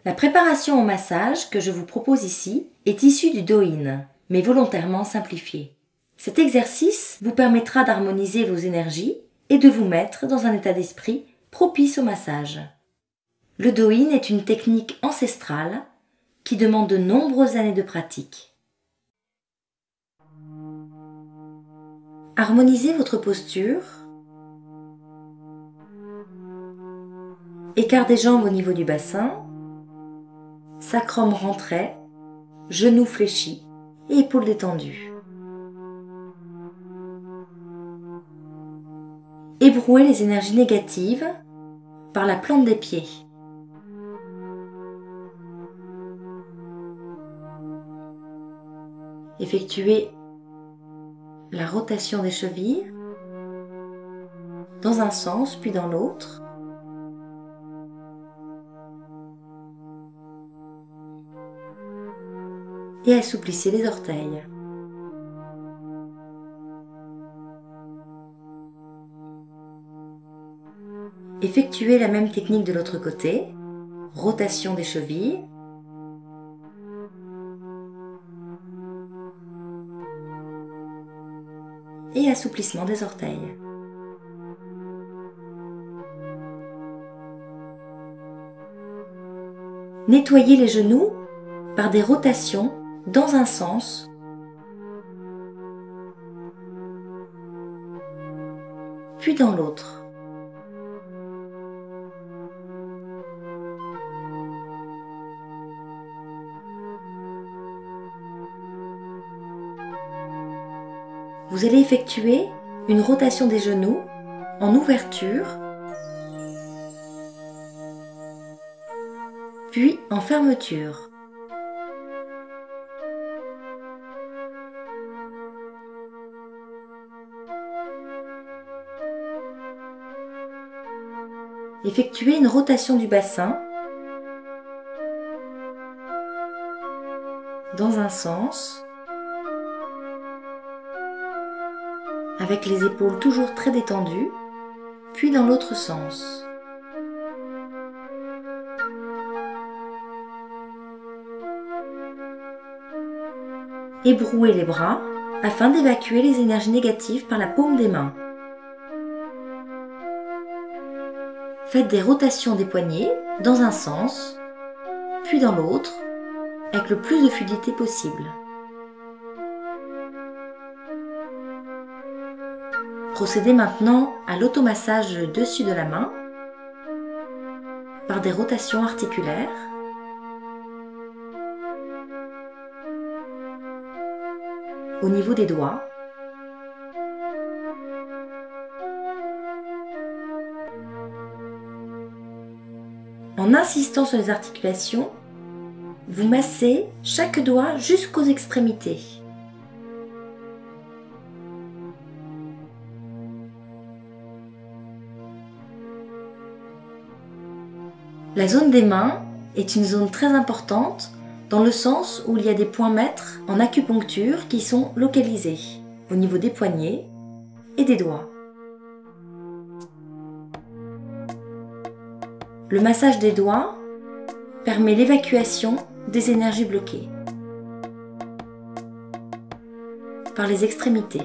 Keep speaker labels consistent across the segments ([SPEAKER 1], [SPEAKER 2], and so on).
[SPEAKER 1] La préparation au massage que je vous propose ici est issue du Do-In, mais volontairement simplifiée. Cet exercice vous permettra d'harmoniser vos énergies et de vous mettre dans un état d'esprit propice au massage. Le Do-In est une technique ancestrale qui demande de nombreuses années de pratique. Harmonisez votre posture. Écart des jambes au niveau du bassin. Sacrum rentré, genoux fléchis et épaules détendues. Ébrouez les énergies négatives par la plante des pieds. Effectuez la rotation des chevilles dans un sens puis dans l'autre. Et assouplissez les orteils. Effectuez la même technique de l'autre côté, rotation des chevilles. Et assouplissement des orteils. Nettoyez les genoux par des rotations dans un sens, puis dans l'autre. Vous allez effectuer une rotation des genoux en ouverture, puis en fermeture. Effectuez une rotation du bassin dans un sens, avec les épaules toujours très détendues, puis dans l'autre sens. Ébrouez les bras afin d'évacuer les énergies négatives par la paume des mains. Faites des rotations des poignets dans un sens, puis dans l'autre, avec le plus de fluidité possible. Procédez maintenant à l'automassage dessus de la main par des rotations articulaires. Au niveau des doigts. En insistant sur les articulations, vous massez chaque doigt jusqu'aux extrémités. La zone des mains est une zone très importante dans le sens où il y a des points maîtres en acupuncture qui sont localisés au niveau des poignets et des doigts. Le massage des doigts permet l'évacuation des énergies bloquées par les extrémités.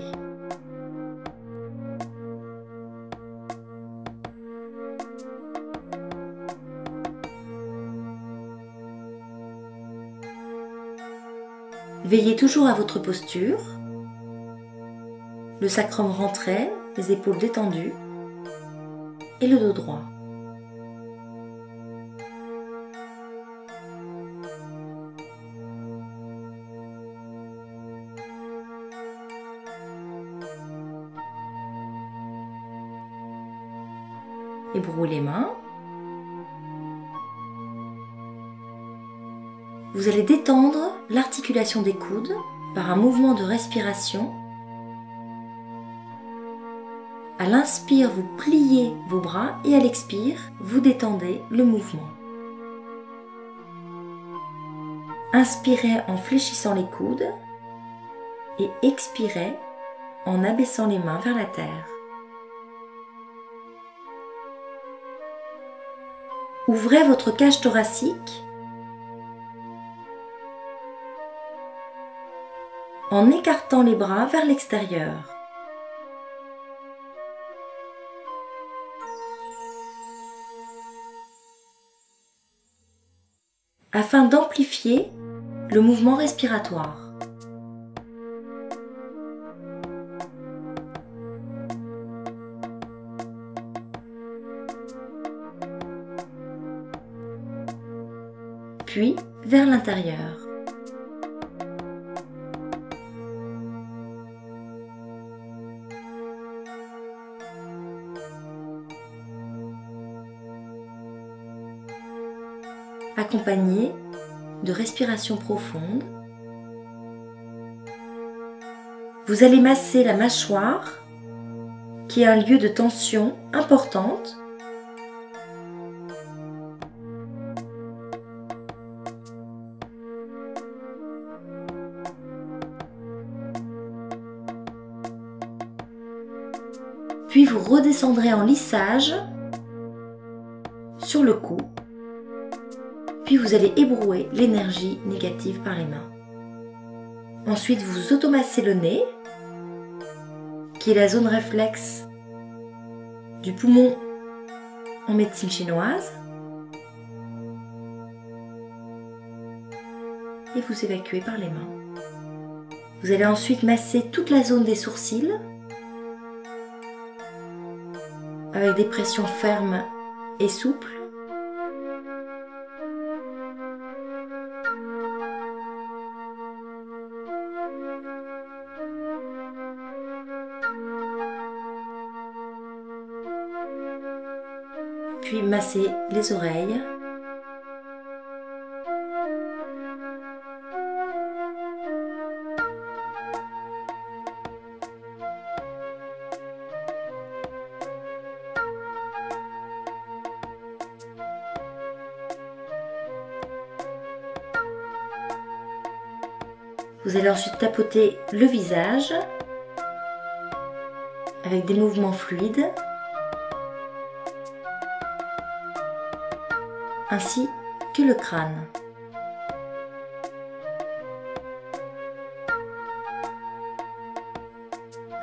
[SPEAKER 1] Veillez toujours à votre posture, le sacrum rentré, les épaules détendues et le dos droit. Ébrouez les mains. Vous allez détendre l'articulation des coudes par un mouvement de respiration. À l'inspire, vous pliez vos bras et à l'expire, vous détendez le mouvement. Inspirez en fléchissant les coudes et expirez en abaissant les mains vers la terre. Ouvrez votre cage thoracique en écartant les bras vers l'extérieur. Afin d'amplifier le mouvement respiratoire. Puis vers l'intérieur. Accompagné de respiration profonde. Vous allez masser la mâchoire, qui est un lieu de tension importante. Puis vous redescendrez en lissage sur le cou. Puis vous allez ébrouer l'énergie négative par les mains. Ensuite, vous automassez le nez, qui est la zone réflexe du poumon en médecine chinoise. Et vous évacuez par les mains. Vous allez ensuite masser toute la zone des sourcils avec des pressions fermes et souples. Puis masser les oreilles. Vous allez ensuite tapoter le visage avec des mouvements fluides, ainsi que le crâne.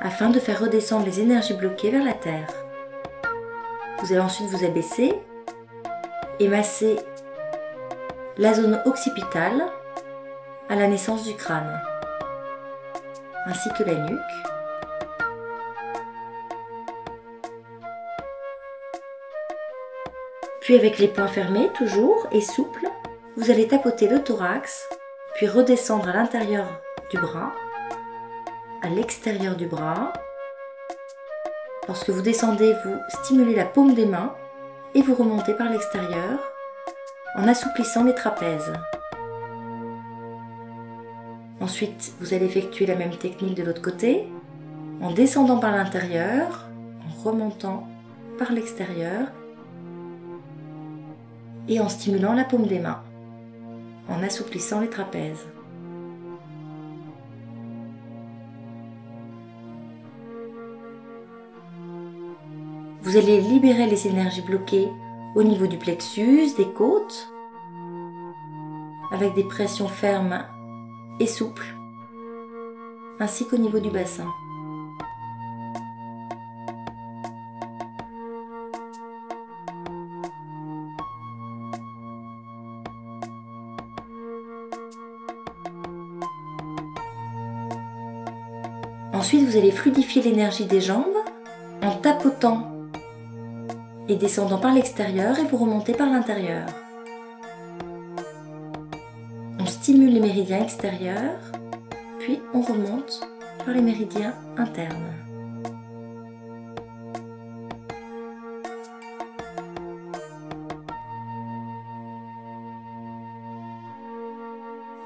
[SPEAKER 1] Afin de faire redescendre les énergies bloquées vers la terre. Vous allez ensuite vous abaisser et masser la zone occipitale à la naissance du crâne, ainsi que la nuque. Puis avec les poings fermés, toujours, et souples, vous allez tapoter le thorax, puis redescendre à l'intérieur du bras, à l'extérieur du bras. Lorsque vous descendez, vous stimulez la paume des mains et vous remontez par l'extérieur en assouplissant les trapèzes. Ensuite, vous allez effectuer la même technique de l'autre côté, en descendant par l'intérieur, en remontant par l'extérieur et en stimulant la paume des mains, en assouplissant les trapèzes. Vous allez libérer les énergies bloquées au niveau du plexus, des côtes, avec des pressions fermes et souples, ainsi qu'au niveau du bassin. Ensuite, vous allez fluidifier l'énergie des jambes en tapotant et descendant par l'extérieur et vous remontez par l'intérieur. On stimule les méridiens extérieurs, puis on remonte par les méridiens internes.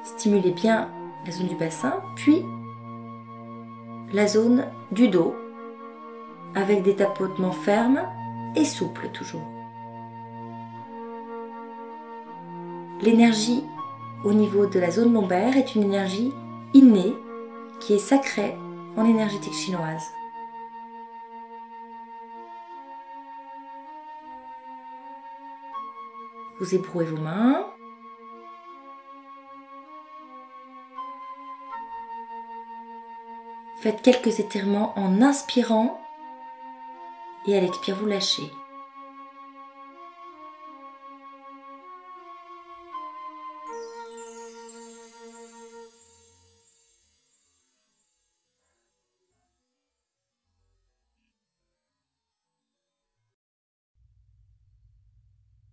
[SPEAKER 1] Stimulez bien la zone du bassin, puis la zone du dos, avec des tapotements fermes et souples toujours. L'énergie au niveau de la zone lombaire est une énergie innée qui est sacrée en énergétique chinoise. Vous ébrouez vos mains. Faites quelques étirements en inspirant et à l'expire, vous lâchez.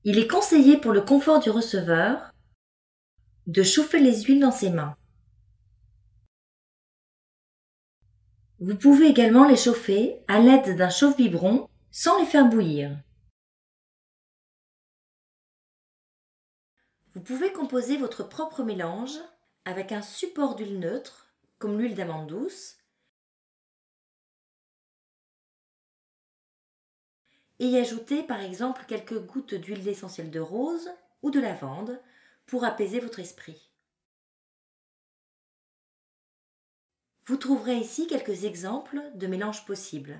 [SPEAKER 1] Il est conseillé pour le confort du receveur de chauffer les huiles dans ses mains. Vous pouvez également les chauffer à l'aide d'un chauffe-biberon sans les faire bouillir. Vous pouvez composer votre propre mélange avec un support d'huile neutre, comme l'huile d'amande douce, et y ajouter par exemple quelques gouttes d'huile d'essentiel de rose ou de lavande pour apaiser votre esprit. Vous trouverez ici quelques exemples de mélanges possibles.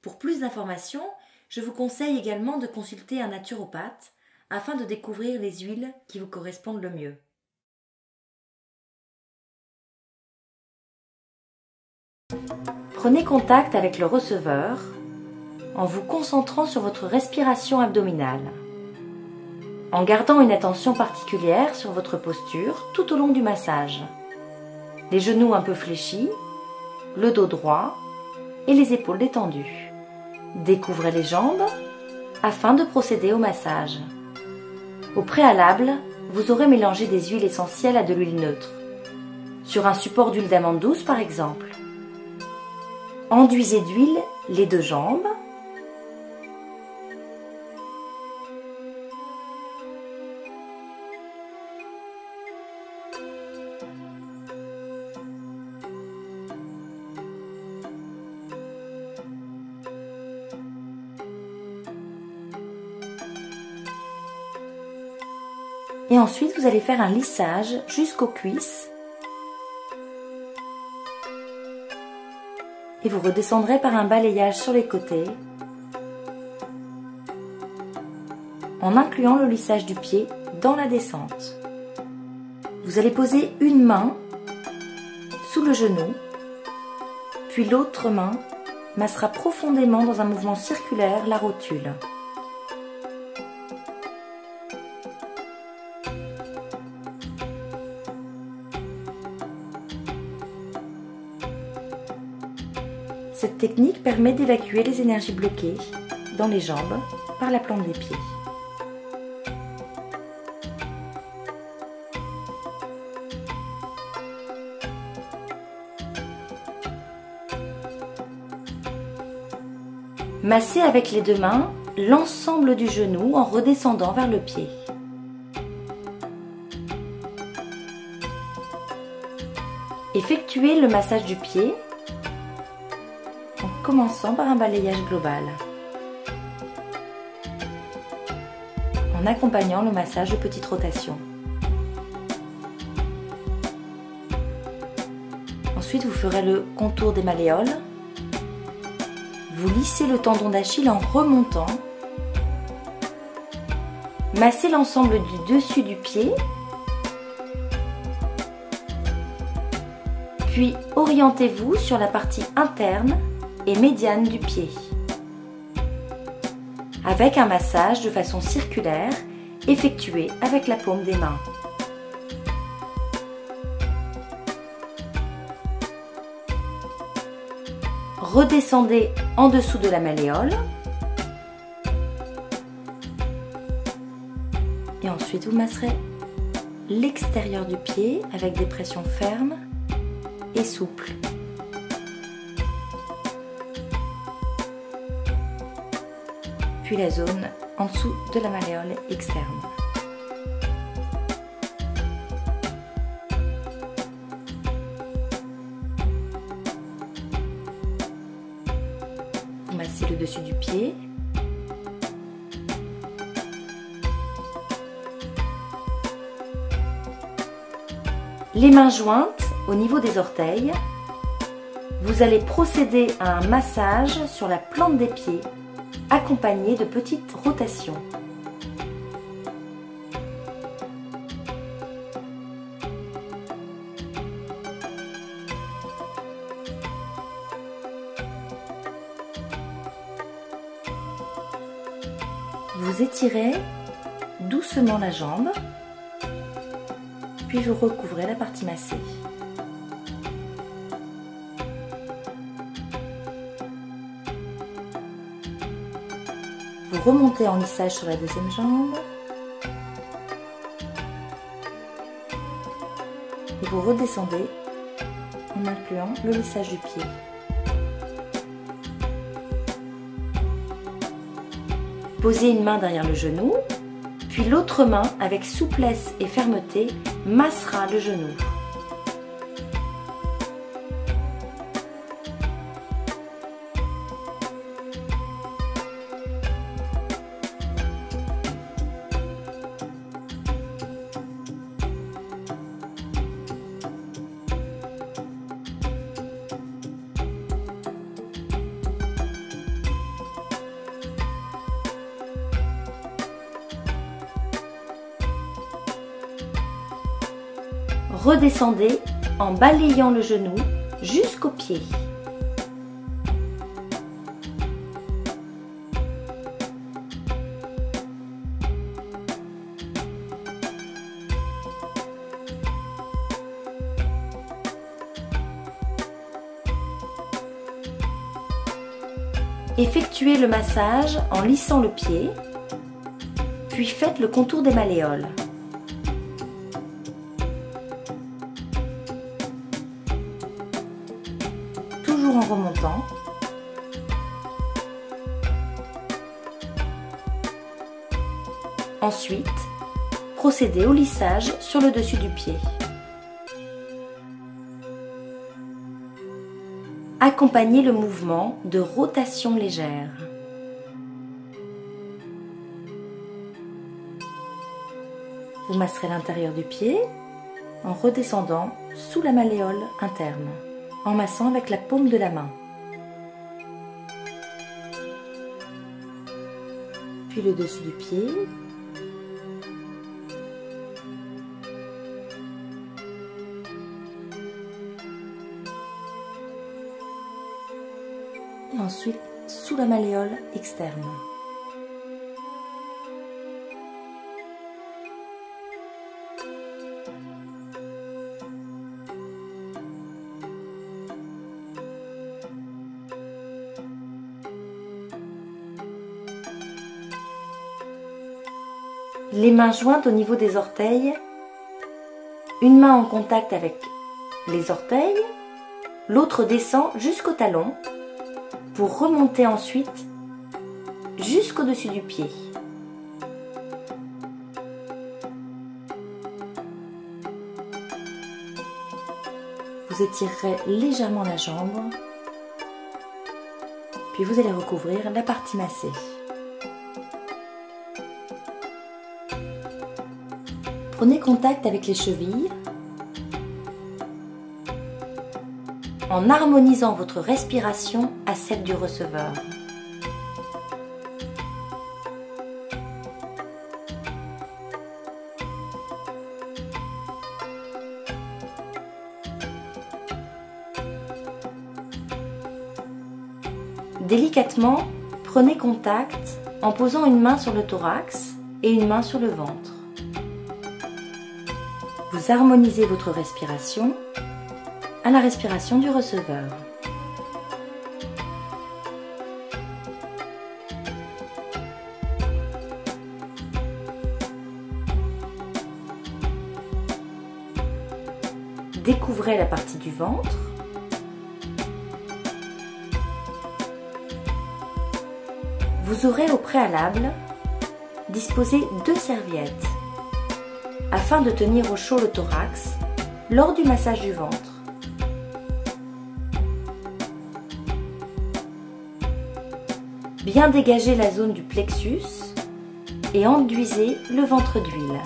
[SPEAKER 1] Pour plus d'informations, je vous conseille également de consulter un naturopathe afin de découvrir les huiles qui vous correspondent le mieux. Prenez contact avec le receveur en vous concentrant sur votre respiration abdominale, en gardant une attention particulière sur votre posture tout au long du massage. Les genoux un peu fléchis, le dos droit et les épaules détendues. Découvrez les jambes afin de procéder au massage. Au préalable, vous aurez mélangé des huiles essentielles à de l'huile neutre, sur un support d'huile d'amande douce par exemple. Enduisez d'huile les deux jambes. Et ensuite, vous allez faire un lissage jusqu'aux cuisses. Et vous redescendrez par un balayage sur les côtés, en incluant le lissage du pied dans la descente. Vous allez poser une main sous le genou, puis l'autre main massera profondément dans un mouvement circulaire la rotule. Cette technique permet d'évacuer les énergies bloquées dans les jambes par la plante des pieds. Massez avec les deux mains l'ensemble du genou en redescendant vers le pied. Effectuez le massage du pied en commençant par un balayage global, en accompagnant le massage de petites rotations. Ensuite, vous ferez le contour des malléoles. Vous lissez le tendon d'Achille en remontant. Massez l'ensemble du dessus du pied. Puis orientez-vous sur la partie interne et médiane du pied, avec un massage de façon circulaire effectué avec la paume des mains. Redescendez en dessous de la malléole et ensuite vous masserez l'extérieur du pied avec des pressions fermes et souples. Puis la zone en dessous de la malléole externe. Vous massez le dessus du pied. Les mains jointes au niveau des orteils. Vous allez procéder à un massage sur la plante des pieds, accompagné de petites rotations. Vous étirez doucement la jambe, puis vous recouvrez la partie massée. Vous remontez en lissage sur la deuxième jambe et vous redescendez en incluant le lissage du pied. Posez une main derrière le genou, puis l'autre main, avec souplesse et fermeté, massera le genou. Redescendez en balayant le genou jusqu'au pied. Effectuez le massage en lissant le pied, puis faites le contour des malléoles. Toujours en remontant. Ensuite, procédez au lissage sur le dessus du pied. Accompagnez le mouvement de rotation légère. Vous masserez l'intérieur du pied en redescendant sous la malléole interne, en massant avec la paume de la main. Puis le dessus du pied. Et ensuite sous la malléole externe. Les mains jointes au niveau des orteils, une main en contact avec les orteils, l'autre descend jusqu'au talon pour remonter ensuite jusqu'au-dessus du pied. Vous étirerez légèrement la jambe, puis vous allez recouvrir la partie massée. Prenez contact avec les chevilles en harmonisant votre respiration à celle du receveur. Délicatement, prenez contact en posant une main sur le thorax et une main sur le ventre. Vous harmonisez votre respiration à la respiration du receveur. Découvrez la partie du ventre. Vous aurez au préalable disposé 2 serviettes afin de tenir au chaud le thorax lors du massage du ventre. Bien dégager la zone du plexus et enduisez le ventre d'huile.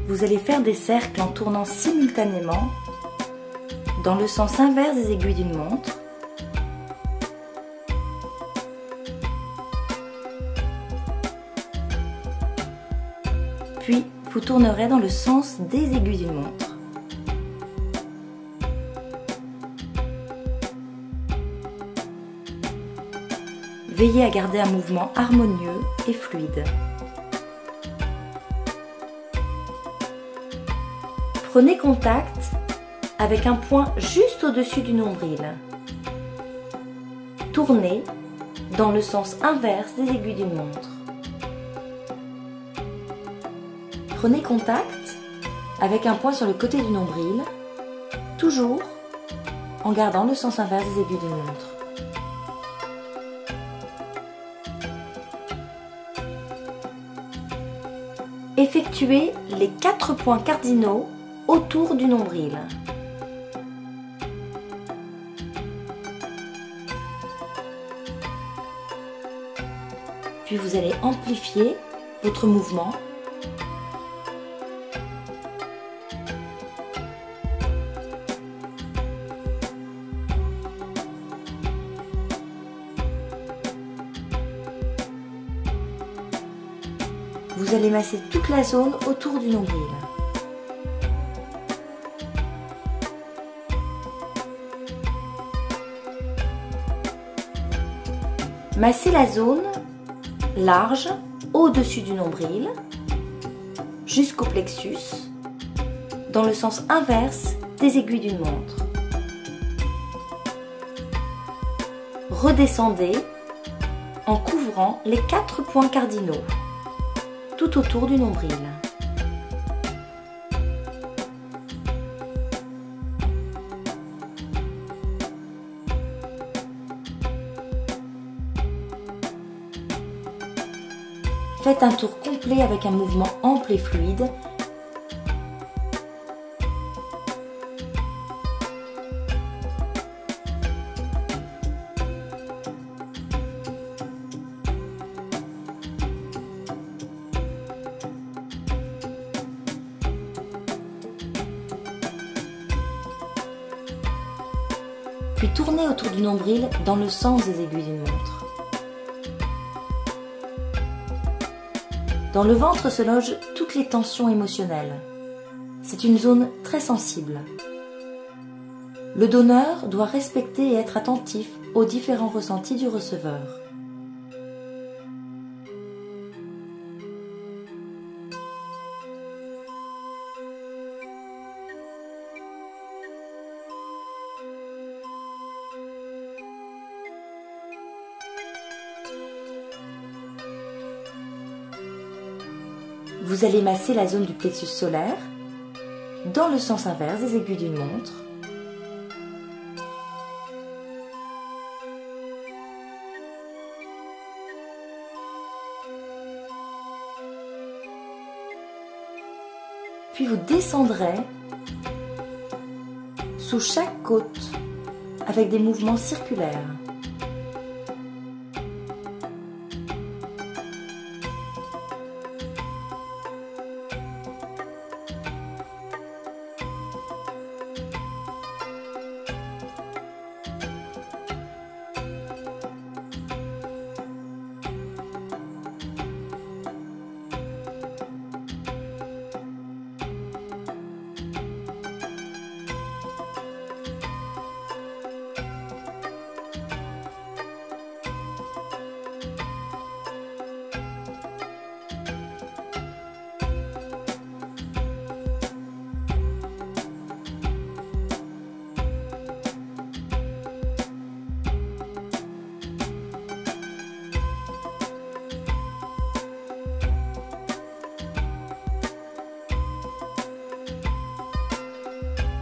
[SPEAKER 1] Vous allez faire des cercles en tournant simultanément dans le sens inverse des aiguilles d'une montre. Puis, vous tournerez dans le sens des aiguilles d'une montre. Veillez à garder un mouvement harmonieux et fluide. Prenez contact avec un point juste au-dessus du nombril. Tournez dans le sens inverse des aiguilles d'une montre. Prenez contact avec un point sur le côté du nombril, toujours en gardant le sens inverse des aiguilles d'une montre. Effectuez les 4 points cardinaux autour du nombril. Puis vous allez amplifier votre mouvement. Vous allez masser toute la zone autour du nombril. Massez la zone large au-dessus du nombril jusqu'au plexus dans le sens inverse des aiguilles d'une montre. Redescendez en couvrant les 4 points cardinaux tout autour du nombril. Faites un tour complet avec un mouvement ample et fluide. Puis tournez autour du nombril dans le sens des aiguilles d'une montre. Dans le ventre se logent toutes les tensions émotionnelles. C'est une zone très sensible. Le donneur doit respecter et être attentif aux différents ressentis du receveur. Vous allez masser la zone du plexus solaire dans le sens inverse des aiguilles d'une montre. Puis vous descendrez sous chaque côte avec des mouvements circulaires.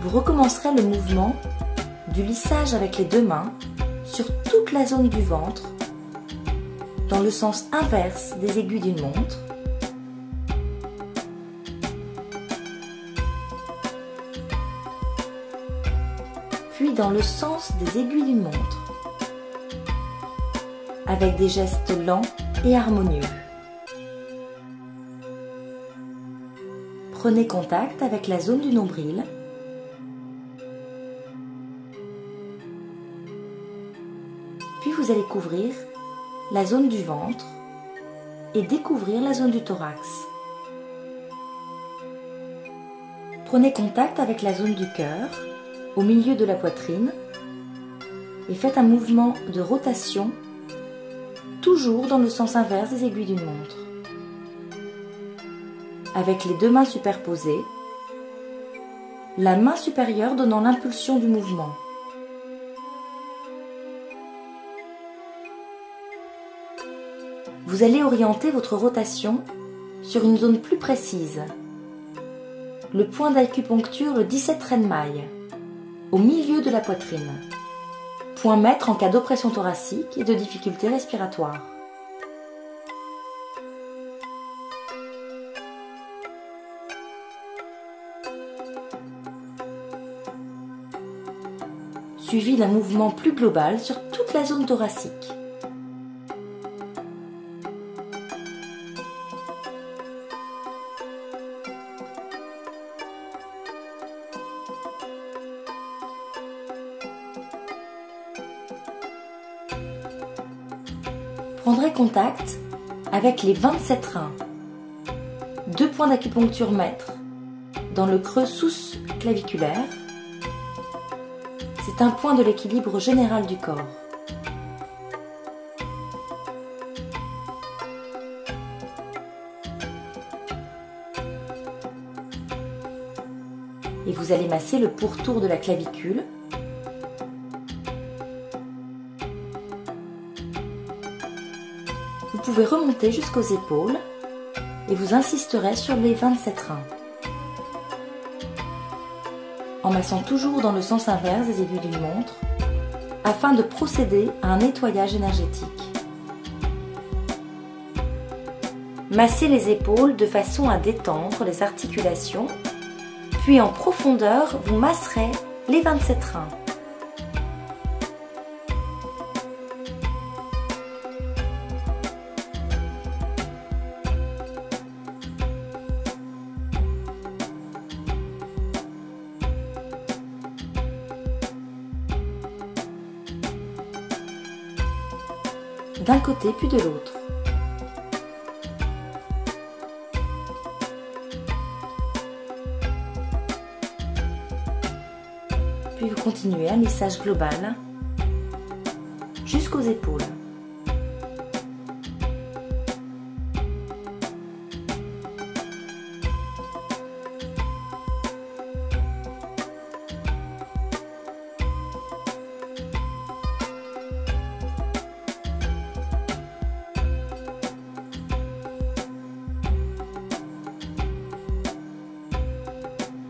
[SPEAKER 1] Vous recommencerez le mouvement du lissage avec les deux mains sur toute la zone du ventre dans le sens inverse des aiguilles d'une montre. Puis dans le sens des aiguilles d'une montre avec des gestes lents et harmonieux. Prenez contact avec la zone du nombril. Puis vous allez couvrir la zone du ventre et découvrir la zone du thorax. Prenez contact avec la zone du cœur, au milieu de la poitrine, et faites un mouvement de rotation, toujours dans le sens inverse des aiguilles d'une montre. Avec les deux mains superposées, la main supérieure donnant l'impulsion du mouvement. Vous allez orienter votre rotation sur une zone plus précise, le point d'acupuncture le 17 Renmaï, au milieu de la poitrine, point maître en cas d'oppression thoracique et de difficultés respiratoires. Suivi d'un mouvement plus global sur toute la zone thoracique. Prendrez contact avec les 27 reins, 2 points d'acupuncture maître dans le creux sous-claviculaire. C'est un point de l'équilibre général du corps. Et vous allez masser le pourtour de la clavicule. Vous pouvez remonter jusqu'aux épaules et vous insisterez sur les 27 reins. En massant toujours dans le sens inverse des aiguilles d'une montre, afin de procéder à un nettoyage énergétique. Massez les épaules de façon à détendre les articulations, puis en profondeur, vous masserez les 27 reins. D'un côté puis de l'autre. Puis vous continuez un lissage global jusqu'aux épaules.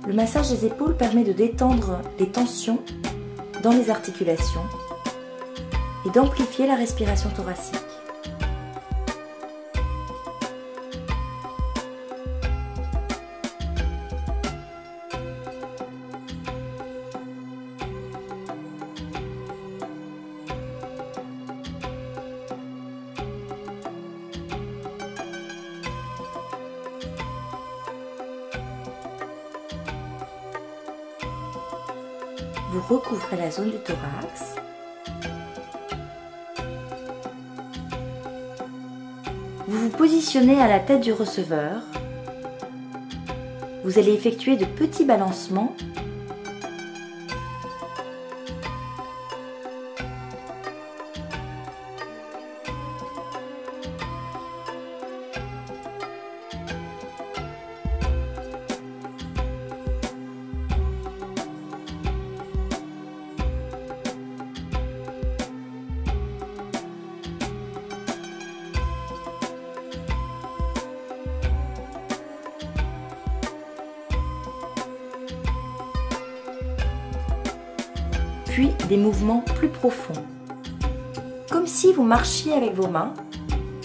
[SPEAKER 1] Le massage des épaules permet de détendre les tensions dans les articulations et d'amplifier la respiration thoracique. Vous recouvrez la zone du thorax. Vous vous positionnez à la tête du receveur. Vous allez effectuer de petits balancements . Puis des mouvements plus profonds, comme si vous marchiez avec vos mains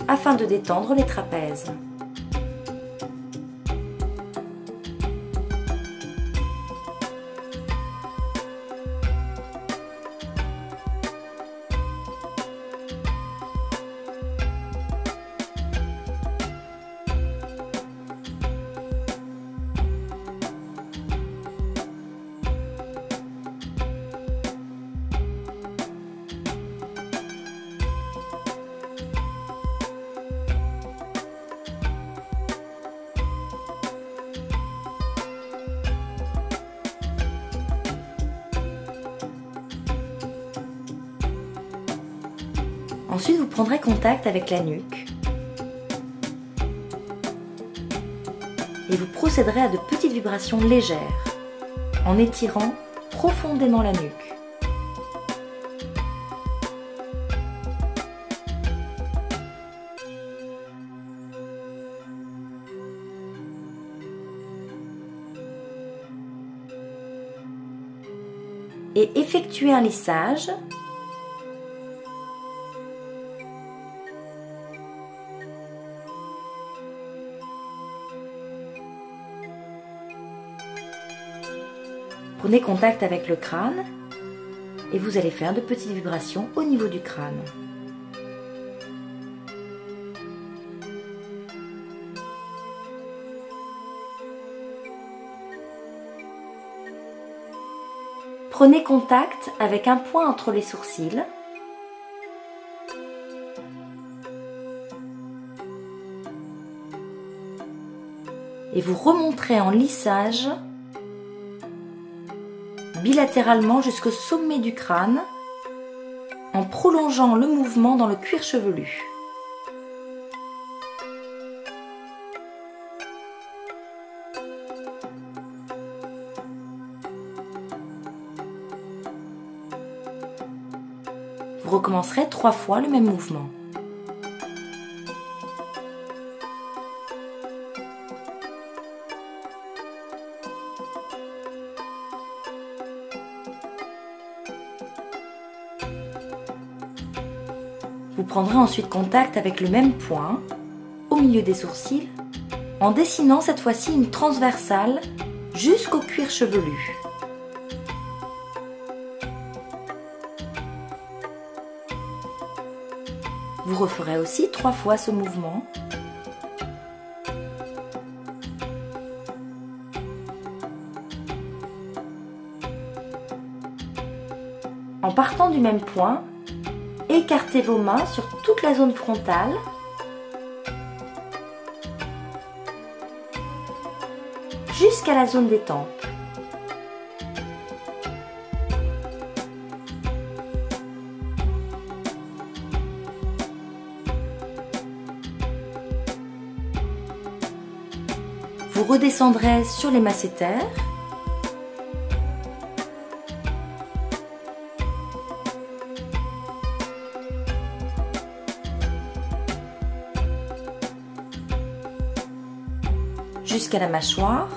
[SPEAKER 1] afin de détendre les trapèzes. Ensuite, vous prendrez contact avec la nuque et vous procéderez à de petites vibrations légères en étirant profondément la nuque. Et effectuez un lissage Prenez contact avec le crâne et vous allez faire de petites vibrations au niveau du crâne. Prenez contact avec un point entre les sourcils. Et vous remonterez en lissage bilatéralement jusqu'au sommet du crâne en prolongeant le mouvement dans le cuir chevelu. Vous recommencerez 3 fois le même mouvement. Vous prendrez ensuite contact avec le même point, au milieu des sourcils, en dessinant cette fois-ci une transversale jusqu'au cuir chevelu. Vous referez aussi 3 fois ce mouvement. En partant du même point, écartez vos mains sur toute la zone frontale jusqu'à la zone des tempes. Vous redescendrez sur les masséters. Jusqu'à la mâchoire.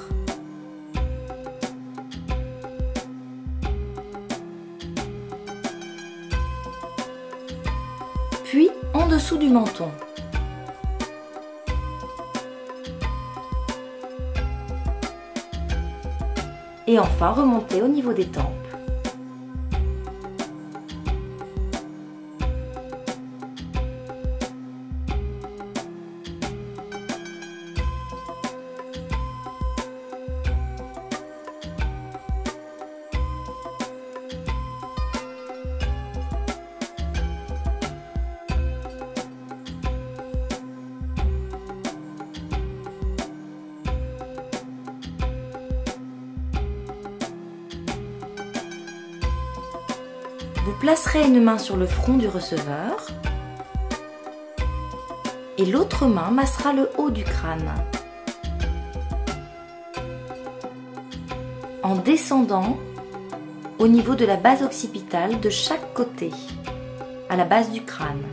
[SPEAKER 1] Puis en dessous du menton. Et enfin remonter au niveau des tempes. Vous placerez une main sur le front du receveur et l'autre main massera le haut du crâne. En descendant au niveau de la base occipitale de chaque côté, à la base du crâne.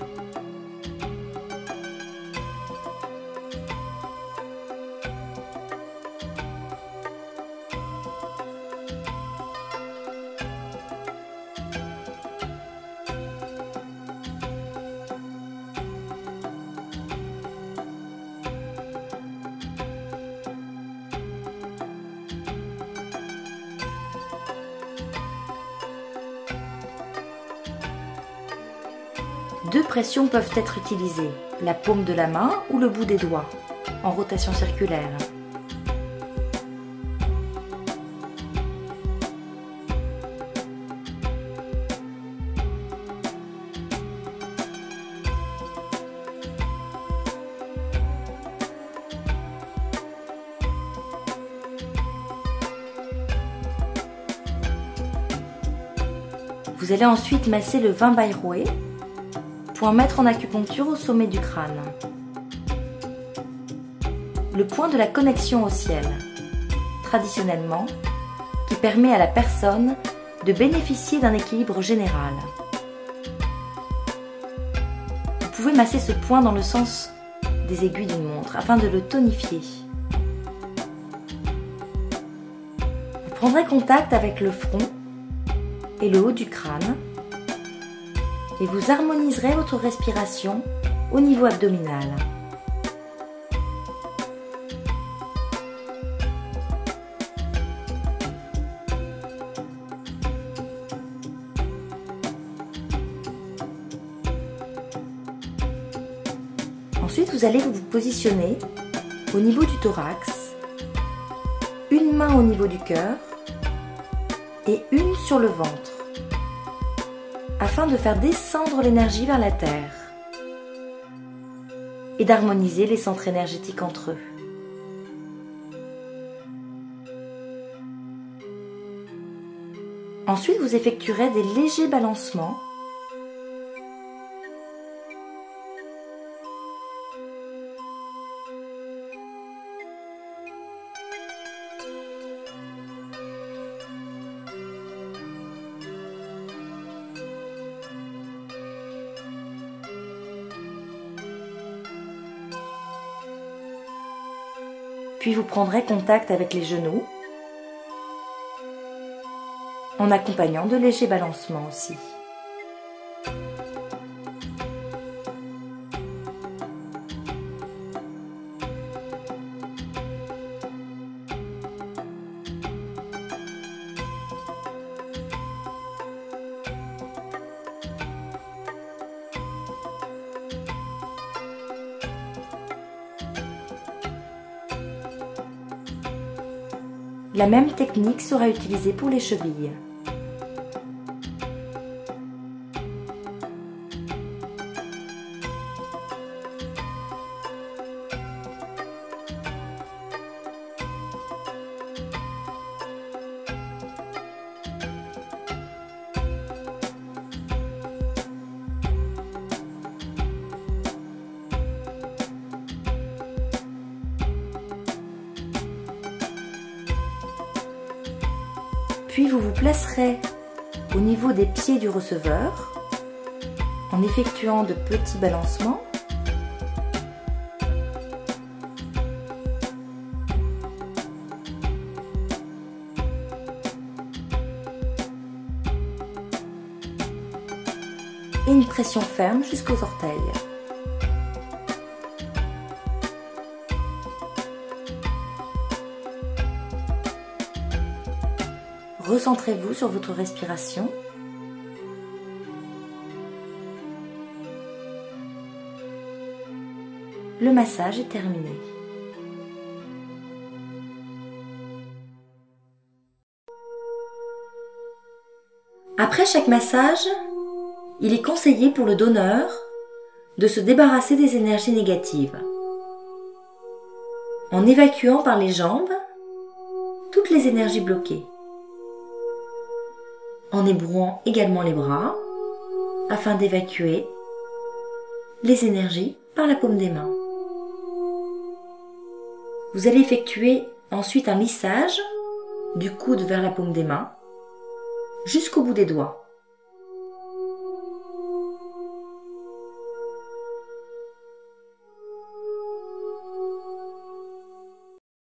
[SPEAKER 1] Deux pressions peuvent être utilisées, la paume de la main ou le bout des doigts, en rotation circulaire. Vous allez ensuite masser le 20 Bayroué point maître en acupuncture au sommet du crâne. Le point de la connexion au ciel, traditionnellement, qui permet à la personne de bénéficier d'un équilibre général. Vous pouvez masser ce point dans le sens des aiguilles d'une montre afin de le tonifier. Vous prendrez contact avec le front et le haut du crâne et vous harmoniserez votre respiration au niveau abdominal. Ensuite, vous allez vous positionner au niveau du thorax, une main au niveau du cœur et une sur le ventre, afin de faire descendre l'énergie vers la terre et d'harmoniser les centres énergétiques entre eux. Ensuite, vous effectuerez des légers balancements puis vous prendrez contact avec les genoux en accompagnant de légers balancements aussi. La même technique sera utilisée pour les chevilles. Puis vous vous placerez au niveau des pieds du receveur en effectuant de petits balancements. Et une pression ferme jusqu'aux orteils. Recentrez-vous sur votre respiration. Le massage est terminé. Après chaque massage, il est conseillé pour le donneur de se débarrasser des énergies négatives en évacuant par les jambes toutes les énergies bloquées, en ébrouant également les bras afin d'évacuer les énergies par la paume des mains. Vous allez effectuer ensuite un lissage du coude vers la paume des mains jusqu'au bout des doigts.